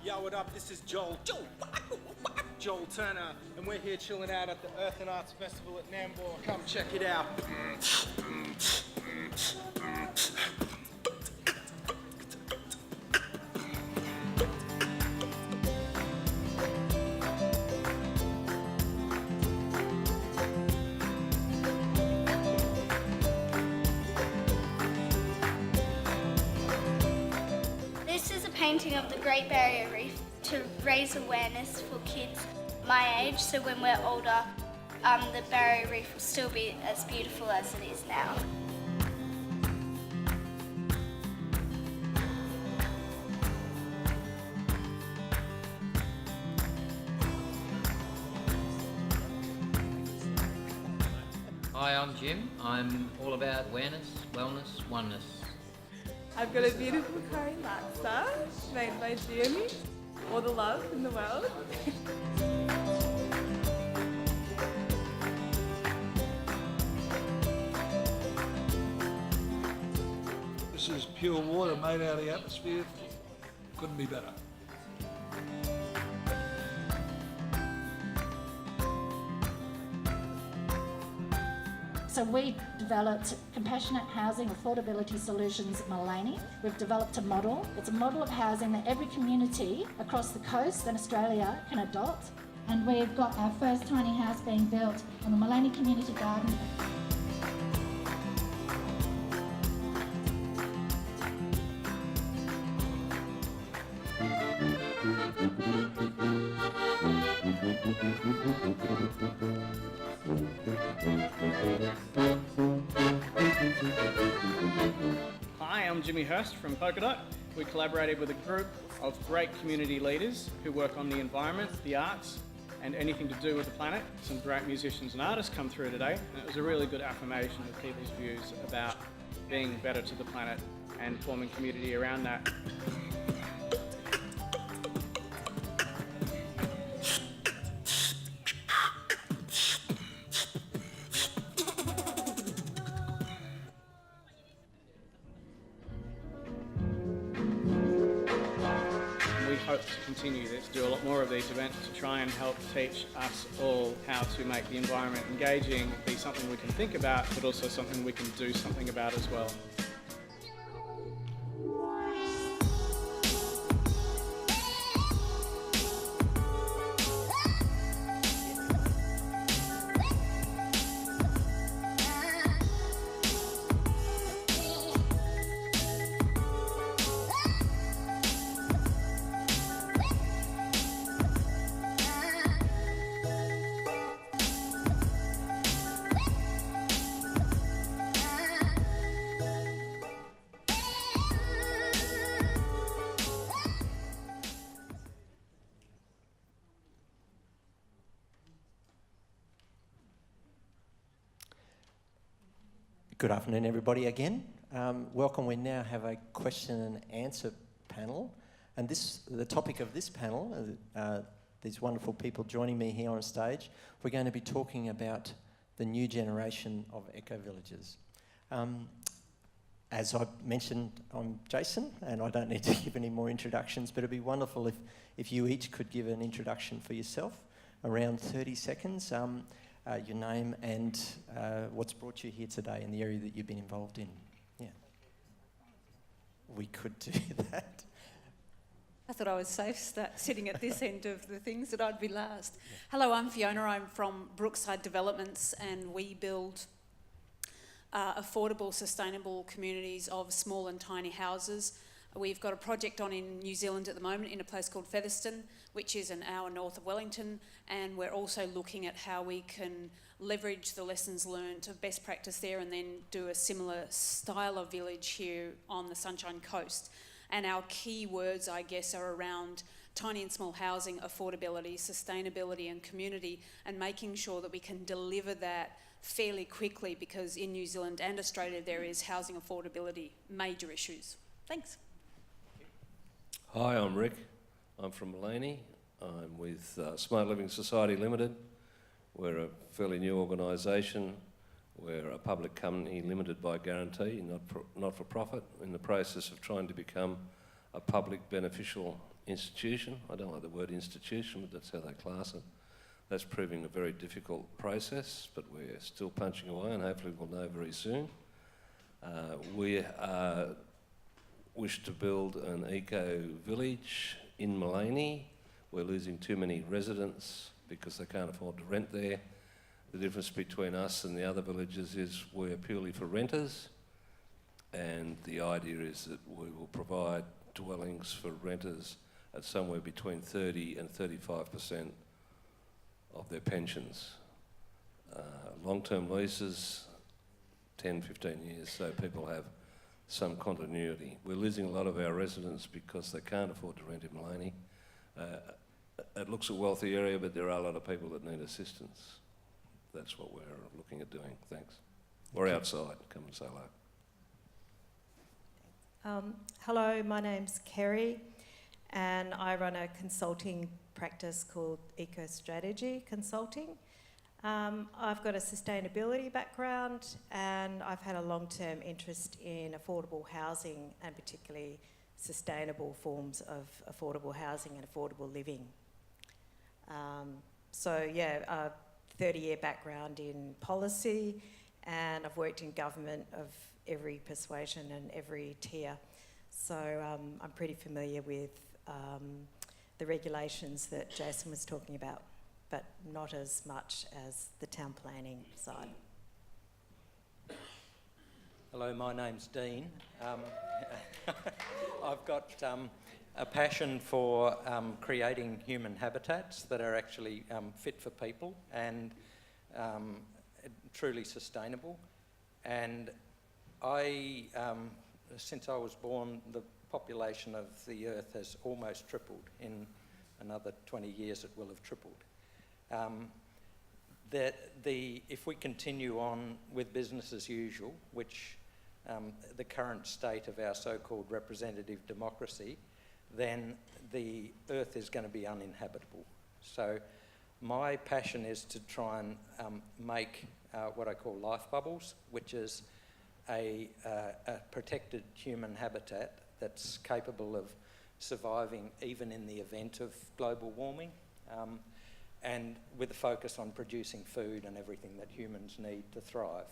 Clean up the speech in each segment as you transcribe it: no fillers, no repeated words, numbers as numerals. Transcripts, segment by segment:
Yo, what up? This is Joel Turner, and we're here chilling out at the Earth and Arts Festival at Nambour. Come check it out. This is a painting of the Great Barrier Reef to raise awareness for kids my age, so when we're older, the Barrier Reef will still be as beautiful as it is now. Hi, I'm Jim. I'm all about awareness, wellness, oneness. I've got a beautiful curry laksa made by Jim. All the love in the world. This is pure water made out of the atmosphere. Couldn't be better. So we developed Compassionate Housing Affordability Solutions Maleny. We've developed a model. It's a model of housing that every community across the coast and Australia can adopt. And we've got our first tiny house being built on the Maleny Community Garden. Hi, I'm Jimmy Hurst from Polka Dot. We collaborated with a group of great community leaders who work on the environment, the arts, and anything to do with the planet. Some great musicians and artists come through today, and it was a really good affirmation of people's views about being better to the planet and forming community around that. We hope to continue this, do a lot more of these events to try and help teach us all how to make the environment engaging, be something we can think about, but also something we can do something about as well. Good afternoon, everybody, again. Welcome. We now have a question and answer panel. And the topic of this panel, these wonderful people joining me here on stage, we're going to be talking about the new generation of eco-villages. As I mentioned, I'm Jason, and I don't need to give any more introductions, but it'd be wonderful if you each could give an introduction for yourself, around 30 seconds. Your name and what's brought you here today in the area that you've been involved in. Yeah. We could do that. I thought I was safe sitting at this end of the things, that I'd be last. Yeah. Hello, I'm Fiona. I'm from Brookside Developments, and we build affordable, sustainable communities of small and tiny houses. We've got a project on in New Zealand at the moment in a place called Featherston, which is an hour north of Wellington, and we're also looking at how we can leverage the lessons learned of best practice there and then do a similar style of village here on the Sunshine Coast. And our key words, I guess, are around tiny and small housing, affordability, sustainability and community, and making sure that we can deliver that fairly quickly, because in New Zealand and Australia there is housing affordability major issues. Thanks. Hi, I'm Rick. I'm from Maleny. I'm with Smart Living Society Limited. We're a fairly new organisation. We're a public company limited by guarantee, not for profit, in the process of trying to become a public beneficial institution. I don't like the word institution, but that's how they class it. That's proving a very difficult process, but we're still punching away, and hopefully we'll know very soon. We wish to build an eco-village in Mullaney. We're losing too many residents because they can't afford to rent there. The difference between us and the other villages is we're purely for renters, and the idea is that we will provide dwellings for renters at somewhere between 30 and 35% of their pensions. Long-term leases, 10, 15 years, so people have some continuity. We're losing a lot of our residents because they can't afford to rent in Mullaney. It looks a wealthy area, but there are a lot of people that need assistance. That's what we're looking at doing. Thanks. Or outside, come and say hello. Hello, my name's Kerry, and I run a consulting practice called EcoStrategy Consulting. I've got a sustainability background, and I've had a long-term interest in affordable housing, and particularly sustainable forms of affordable housing and affordable living. So yeah, a 30-year background in policy, and I've worked in government of every persuasion and every tier. So I'm pretty familiar with the regulations that Jason was talking about, but not as much as the town planning side. Hello, my name's Dean. I've got a passion for creating human habitats that are actually fit for people and truly sustainable. And since I was born, the population of the Earth has almost tripled. In another 20 years, it will have tripled. If we continue on with business as usual, which the current state of our so-called representative democracy, then the Earth is going to be uninhabitable. So my passion is to try and make what I call life bubbles, which is a protected human habitat that's capable of surviving even in the event of global warming, and with a focus on producing food and everything that humans need to thrive.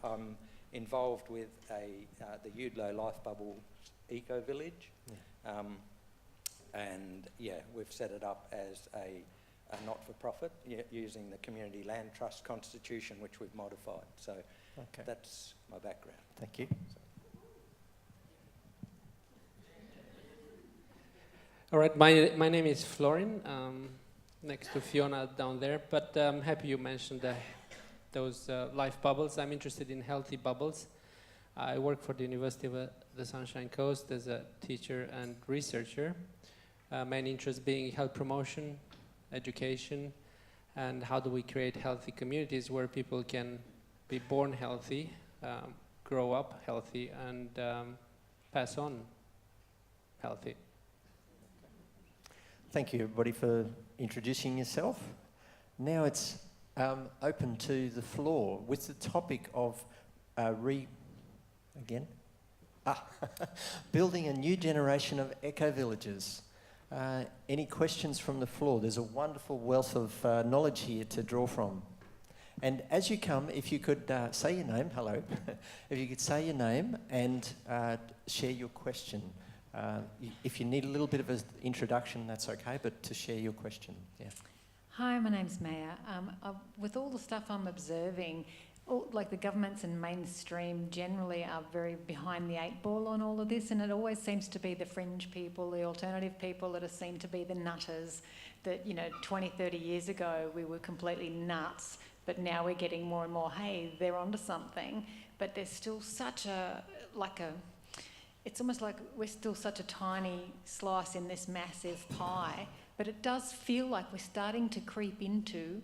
I'm involved with the Udlow Life Bubble Eco Village, and yeah, we've set it up as a not-for-profit using the Community Land Trust Constitution, which we've modified. So that's my background. Thank you. All right, my name is Florin, next to Fiona down there, but I'm happy you mentioned those life bubbles. I'm interested in healthy bubbles. I work for the University of the Sunshine Coast as a teacher and researcher. Main interest being health promotion, education, and how do we create healthy communities where people can be born healthy, grow up healthy, and pass on healthy. Thank you, everybody, for introducing yourself. Now it's open to the floor with the topic of building a new generation of eco-villages. Any questions from the floor? There's a wonderful wealth of knowledge here to draw from. And as you come, if you could say your name, hello, if you could say your name and share your question. If you need a little bit of an introduction, that's okay, but to share your question, yeah. Hi, my name's Maya. With all the stuff I'm observing, like the governments and mainstream generally are very behind the eight ball on all of this, and it always seems to be the fringe people, the alternative people that are seen to be the nutters that, 20, 30 years ago we were completely nuts, but now we're getting more and more, hey, they're onto something, but there's still such it's almost like we're still such a tiny slice in this massive pie, but it does feel like we're starting to creep into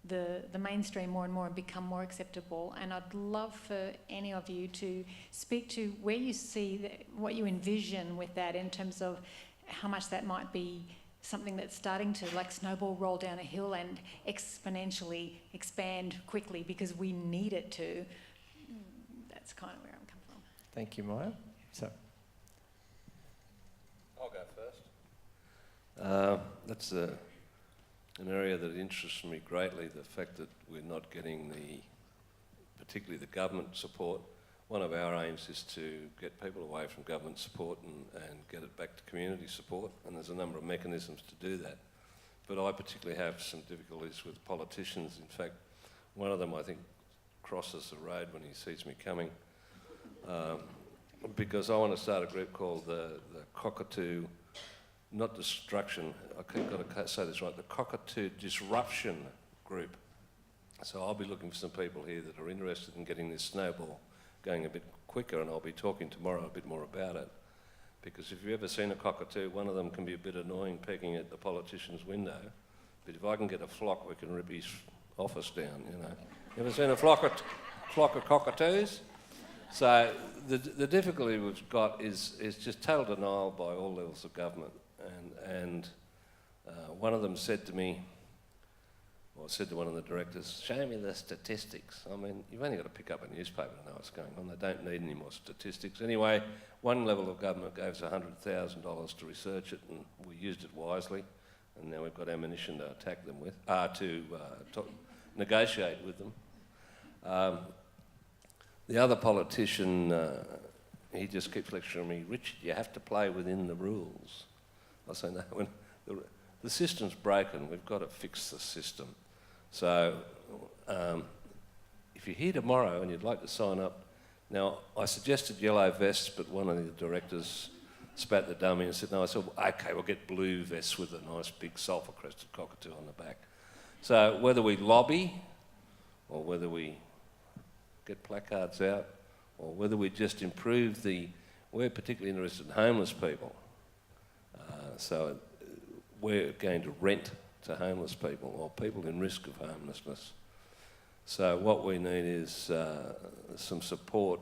the mainstream more and more and become more acceptable. And I'd love for any of you to speak to where you see what you envision with that in terms of how much that might be something that's starting to like snowball roll down a hill and exponentially expand quickly because we need it to. That's kind of where I'm coming from. Thank you, Maya. So, I'll go first. That's an area that interests me greatly, the fact that we're not getting particularly the government support. One of our aims is to get people away from government support and get it back to community support, and there's a number of mechanisms to do that. But I particularly have some difficulties with politicians. In fact, one of them, I think, crosses the road when he sees me coming, because I want to start a group called the Cockatoo, not Destruction, I've got to say this right, the Cockatoo Disruption Group. So I'll be looking for some people here that are interested in getting this snowball going a bit quicker, and I'll be talking tomorrow a bit more about it. Because if you've ever seen a cockatoo, one of them can be a bit annoying pecking at the politician's window, but if I can get a flock, we can rip his office down, you know. You ever seen a flock of cockatoos? So the difficulty we've got is just total denial by all levels of government. And one of them said to me, or said to one of the directors, show me the statistics. I mean, you've only got to pick up a newspaper to know what's going on. They don't need any more statistics. Anyway, one level of government gave us $100,000 to research it, and we used it wisely. And now we've got ammunition to attack them with, to negotiate with them. The other politician, he just keeps lecturing me, Richard, you have to play within the rules. I say, no, when the system's broken, we've got to fix the system. So if you're here tomorrow and you'd like to sign up, now I suggested yellow vests, but one of the directors spat the dummy and said, no. I said, well, okay, we'll get blue vests with a nice big sulphur-crested cockatoo on the back. So whether we lobby or whether we get placards out or whether we just improve we're particularly interested in homeless people. So we're going to rent to homeless people or people in risk of homelessness. So what we need is some support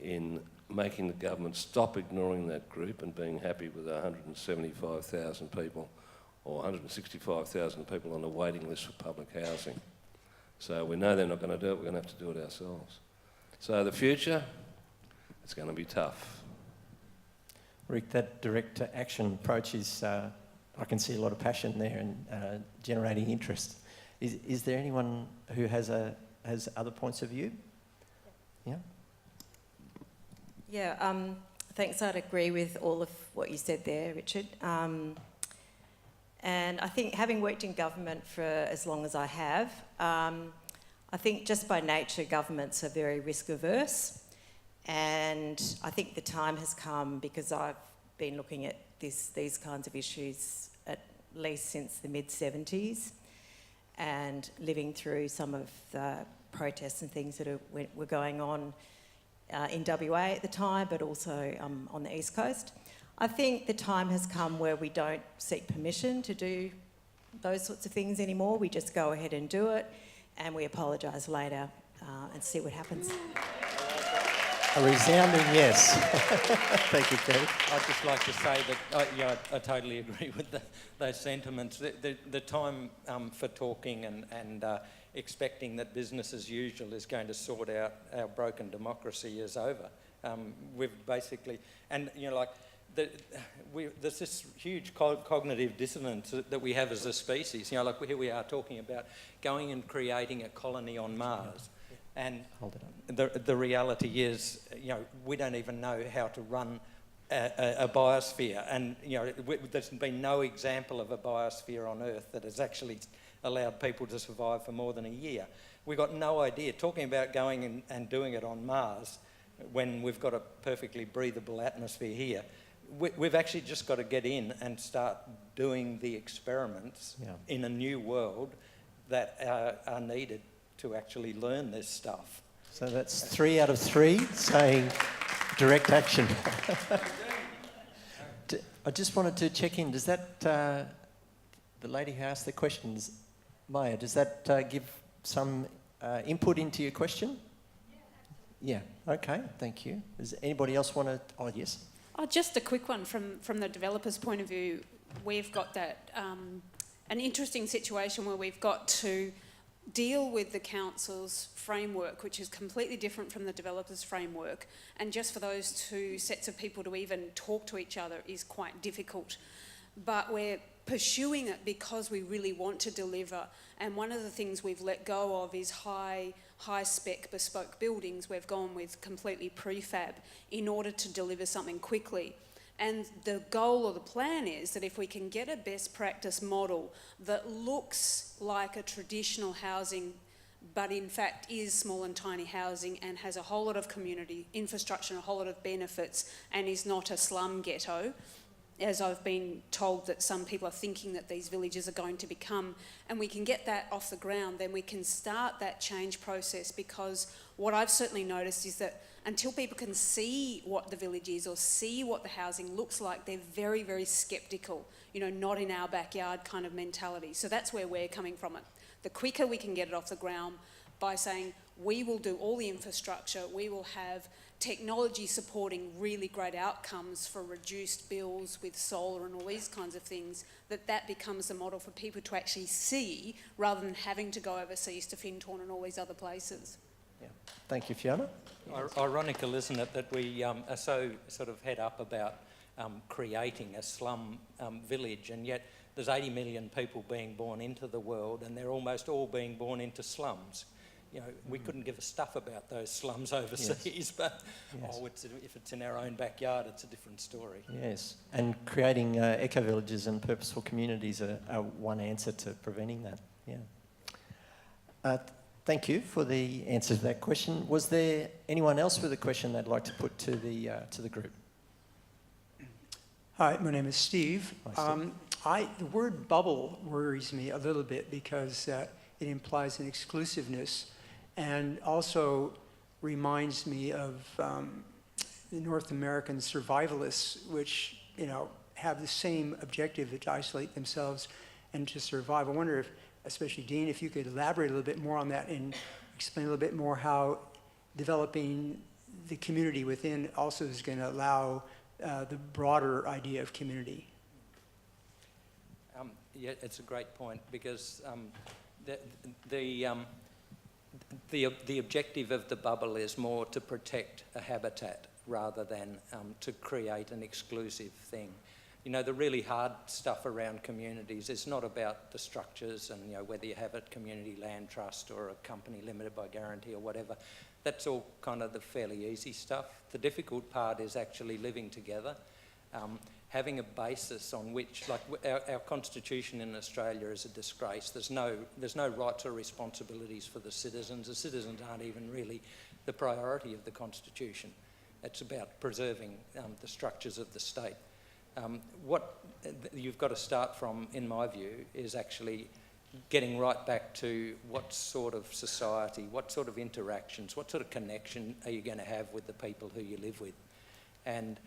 in making the government stop ignoring that group and being happy with 175,000 people or 165,000 people on the waiting list for public housing. So we know they're not going to do it, we're going to have to do it ourselves. So the future, it's going to be tough. Rick, that direct action approach is, I can see a lot of passion there and generating interest. Is there anyone who has other points of view? Yeah? Yeah, thanks. I'd agree with all of what you said there, Richard. And I think having worked in government for as long as I have, I think just by nature governments are very risk averse. And I think the time has come, because I've been looking at these kinds of issues at least since the mid-70s and living through some of the protests and things that were going on in WA at the time, but also on the East Coast. I think the time has come where we don't seek permission to do those sorts of things anymore. We just go ahead and do it, and we apologise later and see what happens. A resounding yes. Thank you, Kerry. I'd just like to say that I totally agree with those sentiments. The time for talking and expecting that business as usual is going to sort out our broken democracy is over. We've basically, and you know, like, there's this huge cognitive dissonance that we have as a species. You know, like here we are talking about going and creating a colony on Mars. And the reality is, you know, we don't even know how to run a biosphere. And, you know, there's been no example of a biosphere on Earth that has actually allowed people to survive for more than a year. We've got no idea. Talking about going and doing it on Mars when we've got a perfectly breathable atmosphere here, we've actually just got to get in and start doing the experiments in a new world that are needed to actually learn this stuff. So that's 3 out of 3 saying direct action. I just wanted to check in. Does that, the lady who asked the questions, Maya, does that give some input into your question? Yeah, okay, thank you. Does anybody else want to, oh yes. Oh, just a quick one from the developer's point of view. We've got that, an interesting situation where we've got to deal with the council's framework, which is completely different from the developer's framework, and just for those two sets of people to even talk to each other is quite difficult. but we're pursuing it because we really want to deliver. And one of the things we've let go of is high spec bespoke buildings. We've gone with completely prefab in order to deliver something quickly. And the goal or the plan is that if we can get a best practice model that looks like a traditional housing, but in fact is small and tiny housing and has a whole lot of community infrastructure and a whole lot of benefits and is not a slum ghetto, as I've been told that some people are thinking that these villages are going to become, and we can get that off the ground, then we can start that change process, because what I've certainly noticed is that until people can see what the village is or see what the housing looks like, they're very, very sceptical, you know, not in our backyard kind of mentality. So that's where we're coming from it. The quicker we can get it off the ground by saying we will do all the infrastructure, we will have technology supporting really great outcomes for reduced bills with solar and all these kinds of things, that becomes the model for people to actually see rather than having to go overseas to Findhorn and all these other places. Yeah. Thank you, Fiona. Ironical, isn't it, that we are so sort of head up about creating a slum village, and yet there's 80 million people being born into the world and they're almost all being born into slums. You know, we couldn't give a stuff about those slums overseas, but if it's in our own backyard, it's a different story. Yes, and creating eco-villages and purposeful communities are one answer to preventing that, yeah. Thank you for the answer to that question. Was there anyone else with a question they'd like to put to the group? Hi, my name is Steve. Hi, Steve. The word bubble worries me a little bit because it implies an exclusiveness, and also reminds me of the North American survivalists, which, you know, have the same objective to isolate themselves and to survive. I wonder if, especially Dean, if you could elaborate a little bit more on that and explain a little bit more how developing the community within also is going to allow the broader idea of community. Yeah, it's a great point, because the objective of the bubble is more to protect a habitat rather than to create an exclusive thing. You know, the really hard stuff around communities is not about the structures and, you know, whether you have a community land trust or a company limited by guarantee or whatever. That's all kind of the fairly easy stuff. The difficult part is actually living together, having a basis on which, like our constitution in Australia is a disgrace. There's no rights or responsibilities for the citizens. The citizens aren't even really the priority of the constitution. It's about preserving the structures of the state. What you've got to start from, in my view, is actually getting right back to what sort of society, what sort of interactions, what sort of connection are you going to have with the people who you live with. And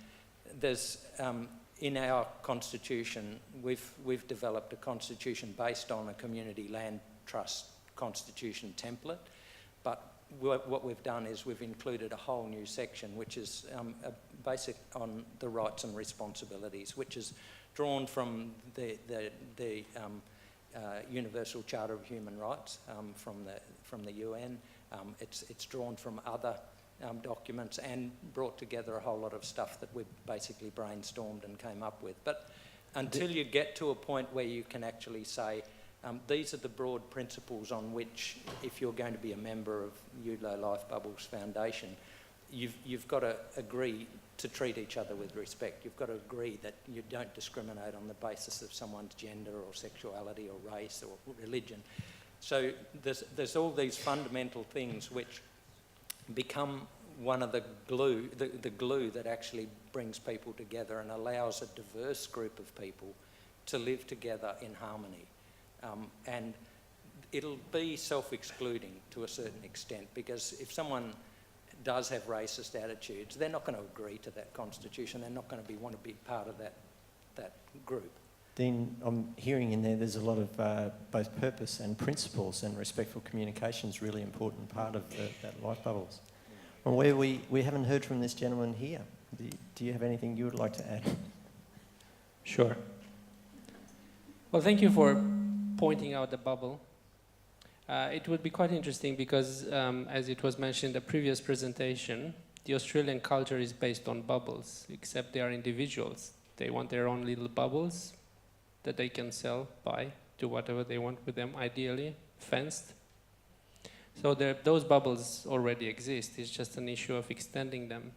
there's, in our constitution, we've developed a constitution based on a community land trust constitution template, but what we've done is we've included a whole new section which is basic on the rights and responsibilities, which is drawn from the Universal Charter of Human Rights from the UN. It's drawn from other documents and brought together a whole lot of stuff that we've basically brainstormed and came up with. But until you get to a point where you can actually say, these are the broad principles on which, if you're going to be a member of Eudlo Life Bubbles Foundation, you've got to agree to treat each other with respect. You've got to agree that you don't discriminate on the basis of someone's gender or sexuality or race or religion. So there's all these fundamental things which become one of the glue that actually brings people together and allows a diverse group of people to live together in harmony. And it'll be self-excluding to a certain extent, because if someone does have racist attitudes, they're not going to agree to that constitution. They're not going to want to be part of that group. Dean, I'm hearing in there's a lot of both purpose and principles, and respectful communication is a really important part of that life bubbles. And where we haven't heard from this gentleman here. Do you have anything you would like to add? Sure. Well, thank you for pointing out the bubble. It would be quite interesting because, as it was mentioned in the previous presentation, the Australian culture is based on bubbles, except they are individuals. They want their own little bubbles, that they can sell, buy, do whatever they want with them, ideally fenced. So those bubbles already exist. It's just an issue of extending them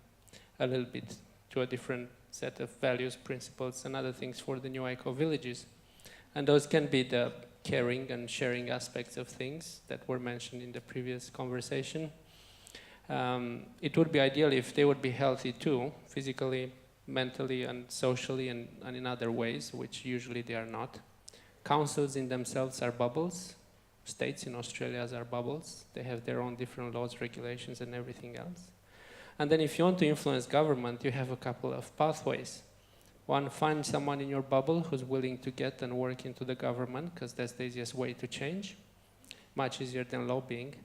a little bit to a different set of values, principles, and other things for the new eco-villages. And those can be the caring and sharing aspects of things that were mentioned in the previous conversation. It would be ideal if they would be healthy too, physically, mentally, and socially, and in other ways, which usually they are not. Councils in themselves are bubbles. States in Australia are bubbles. They have their own different laws, regulations, and everything else. And then if you want to influence government, you have a couple of pathways. One, find someone in your bubble who's willing to get and work into the government, because that's the easiest way to change. Much easier than lobbying.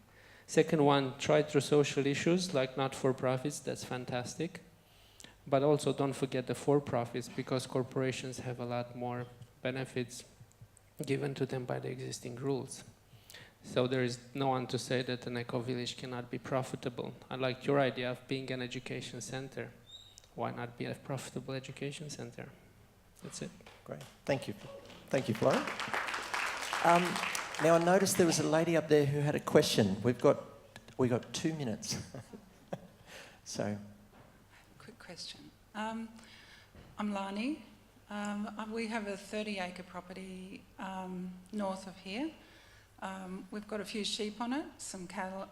Second one, try through social issues like not-for-profits, that's fantastic. But also don't forget the for-profits, because corporations have a lot more benefits given to them by the existing rules. So there is no one to say that an eco-village cannot be profitable. I like your idea of being an education center. Why not be a profitable education center? That's it. Great. Thank you. Thank you, Florian. Now, I noticed there was a lady up there who had a question. We've got 2 minutes. So. Quick question. I'm Lani. We have a 30-acre property north of here. We've got a few sheep on it, some cattle,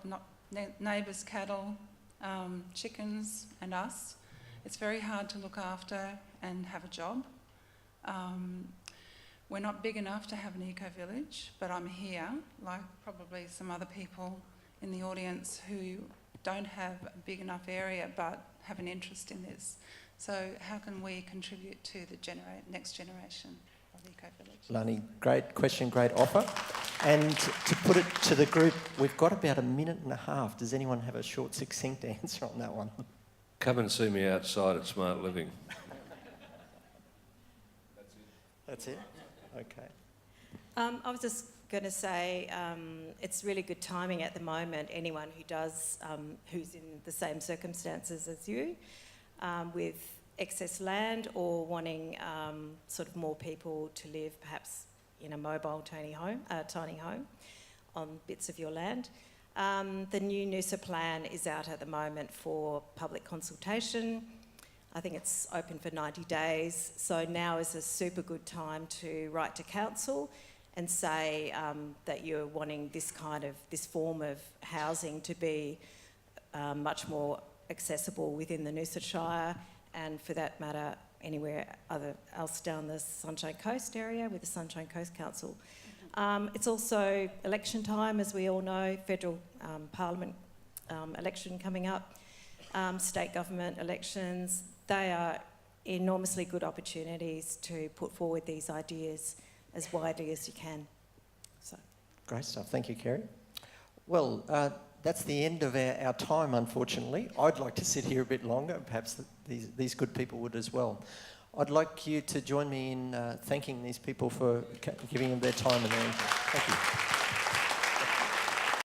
neighbours' cattle, chickens, and us. It's very hard to look after and have a job. We're not big enough to have an eco-village, but I'm here, like probably some other people in the audience who don't have a big enough area but have an interest in this. So how can we contribute to the next generation of eco-village? Lani, great question, great offer. And to put it to the group, we've got about 1.5 minutes. Does anyone have a short, succinct answer on that one? Come and see me outside at Smart Living. That's it? Okay. I was just going to say it's really good timing at the moment. Anyone who does, who's in the same circumstances as you, with excess land or wanting sort of more people to live perhaps in a mobile tiny home on bits of your land. The new Noosa plan is out at the moment for public consultation. I think it's open for 90 days. So now is a super good time to write to council and say that you're wanting this form of housing to be much more accessible within the Noosa Shire, and for that matter, anywhere else down the Sunshine Coast area with the Sunshine Coast Council. It's also election time, as we all know, federal parliament election coming up, state government elections. They are enormously good opportunities to put forward these ideas as widely as you can. So. Great stuff. Thank you, Kerry. Well, that's the end of our time, unfortunately. I'd like to sit here a bit longer. Perhaps these good people would as well. I'd like you to join me in thanking these people for giving them their time and their input. Thank you.